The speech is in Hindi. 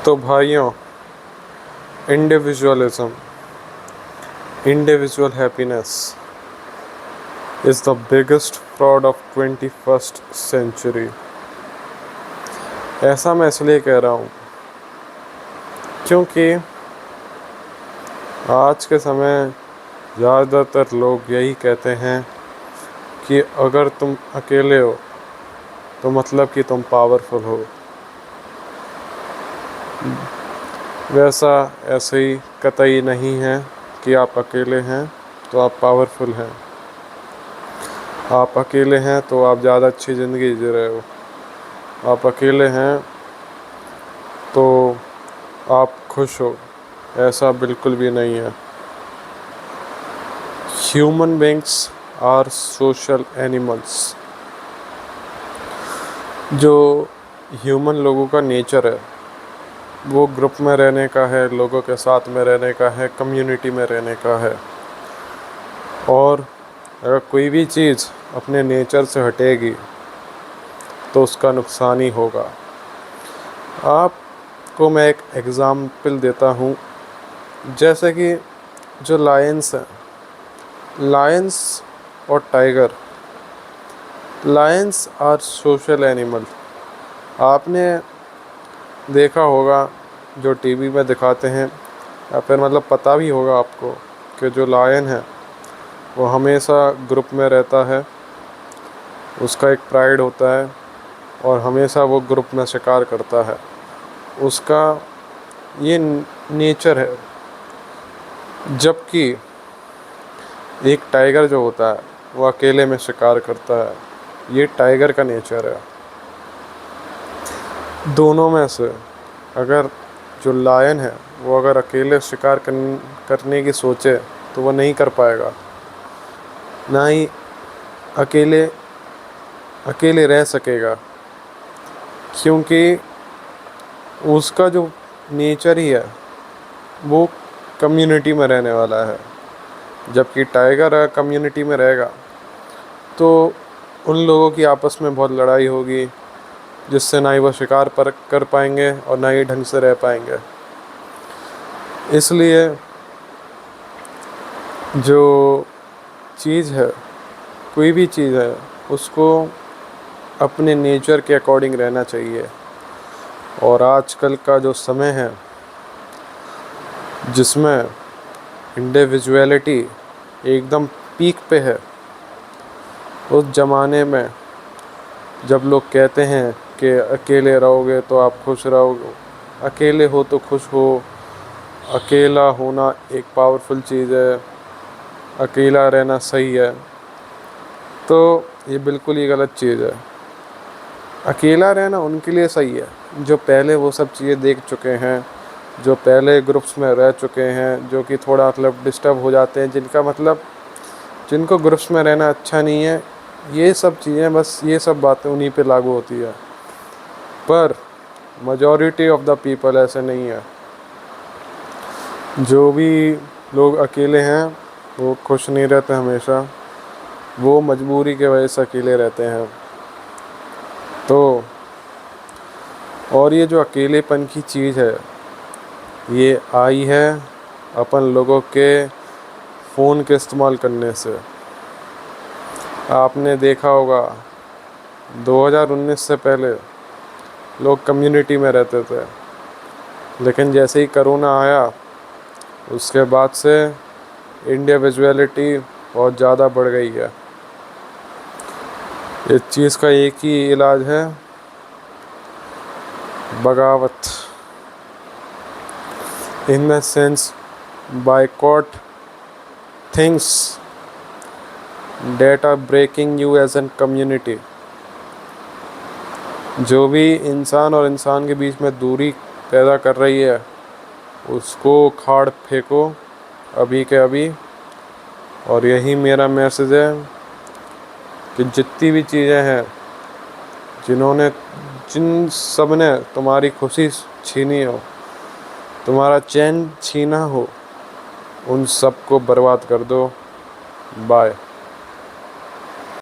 तो भाइयों, individualism, individual happiness is the biggest fraud of 21st century. ऐसा मैं इसलिए कह रहा हूँ क्योंकि आज के समय ज़्यादातर लोग यही कहते हैं कि अगर तुम अकेले हो तो मतलब कि तुम पावरफुल हो। वैसा ऐसे ही कतई नहीं है कि आप अकेले हैं तो आप पावरफुल हैं। आप अकेले हैं तो आप ज़्यादा अच्छी ज़िंदगी जी रहे हो। आप अकेले हैं तो आप खुश हो, ऐसा बिल्कुल भी नहीं है। Human beings are social animals. जो ह्यूमन लोगों का नेचर है वो ग्रुप में रहने का है, लोगों के साथ में रहने का है, कम्युनिटी में रहने का है। और अगर कोई भी चीज़ अपने नेचर से हटेगी तो उसका नुकसान ही होगा। आपको मैं एक एग्ज़ाम्पल देता हूँ। जैसे कि जो लायंस हैं, लायंस और tiger, lions are social animal. आपने देखा होगा जो टीवी में दिखाते हैं, या फिर मतलब पता भी होगा आपको कि जो लायन है वो हमेशा ग्रुप में रहता है, उसका एक प्राइड होता है और हमेशा वो ग्रुप में शिकार करता है। उसका ये नेचर है। जबकि एक टाइगर जो होता है वो अकेले में शिकार करता है। ये टाइगर का नेचर है। दोनों में से अगर जो लायन है वो अगर अकेले शिकार करने की सोचे तो वो नहीं कर पाएगा, ना ही अकेले रह सकेगा, क्योंकि उसका जो नेचर ही है वो कम्युनिटी में रहने वाला है। जबकि टाइगर कम्युनिटी में रहेगा तो उन लोगों की आपस में बहुत लड़ाई होगी, जिससे ना ही वो शिकार पर कर पाएंगे और ना ही ढंग से रह पाएंगे। इसलिए जो चीज़ है, कोई भी चीज़ है, उसको अपने नेचर के अकॉर्डिंग रहना चाहिए। और आजकल का जो समय है जिसमें इंडिविजुअलिटी एकदम पीक पे है, उस ज़माने में जब लोग कहते हैं कि अकेले रहोगे तो आप खुश रहोगे, अकेले हो तो खुश हो, अकेला होना एक पावरफुल चीज़ है, अकेला रहना सही है, तो ये बिल्कुल ही गलत चीज़ है। अकेला रहना उनके लिए सही है जो पहले वो सब चीज़ें देख चुके हैं, जो पहले ग्रुप्स में रह चुके हैं, जो कि थोड़ा मतलब डिस्टर्ब हो जाते हैं, जिनको ग्रुप्स में रहना अच्छा नहीं है। ये सब चीज़ें, बस ये सब बातें उन्हीं पे लागू होती है। पर मेजॉरिटी ऑफ द पीपल ऐसे नहीं है। जो भी लोग अकेले हैं वो खुश नहीं रहते हमेशा, वो मजबूरी की वजह से अकेले रहते हैं। तो और ये जो अकेलेपन की चीज़ है ये आई है अपन लोगों के फ़ोन के इस्तेमाल करने से। आपने देखा होगा 2019 से पहले लोग कम्युनिटी में रहते थे, लेकिन जैसे ही कोरोना आया उसके बाद से इंडिविजुअलिटी बहुत ज़्यादा बढ़ गई है। इस चीज़ का एक ही इलाज है, बगावत। In the sense boycott things that are breaking you as an community. जो भी इंसान और इंसान के बीच में दूरी पैदा कर रही है उसको उखाड़ फेंको अभी के अभी। और यही मेरा मैसेज है कि जितनी भी चीज़ें हैं जिन सब ने तुम्हारी खुशी छीनी हो, तुम्हारा चैन छीना हो, उन सबको बर्बाद कर दो। बाय।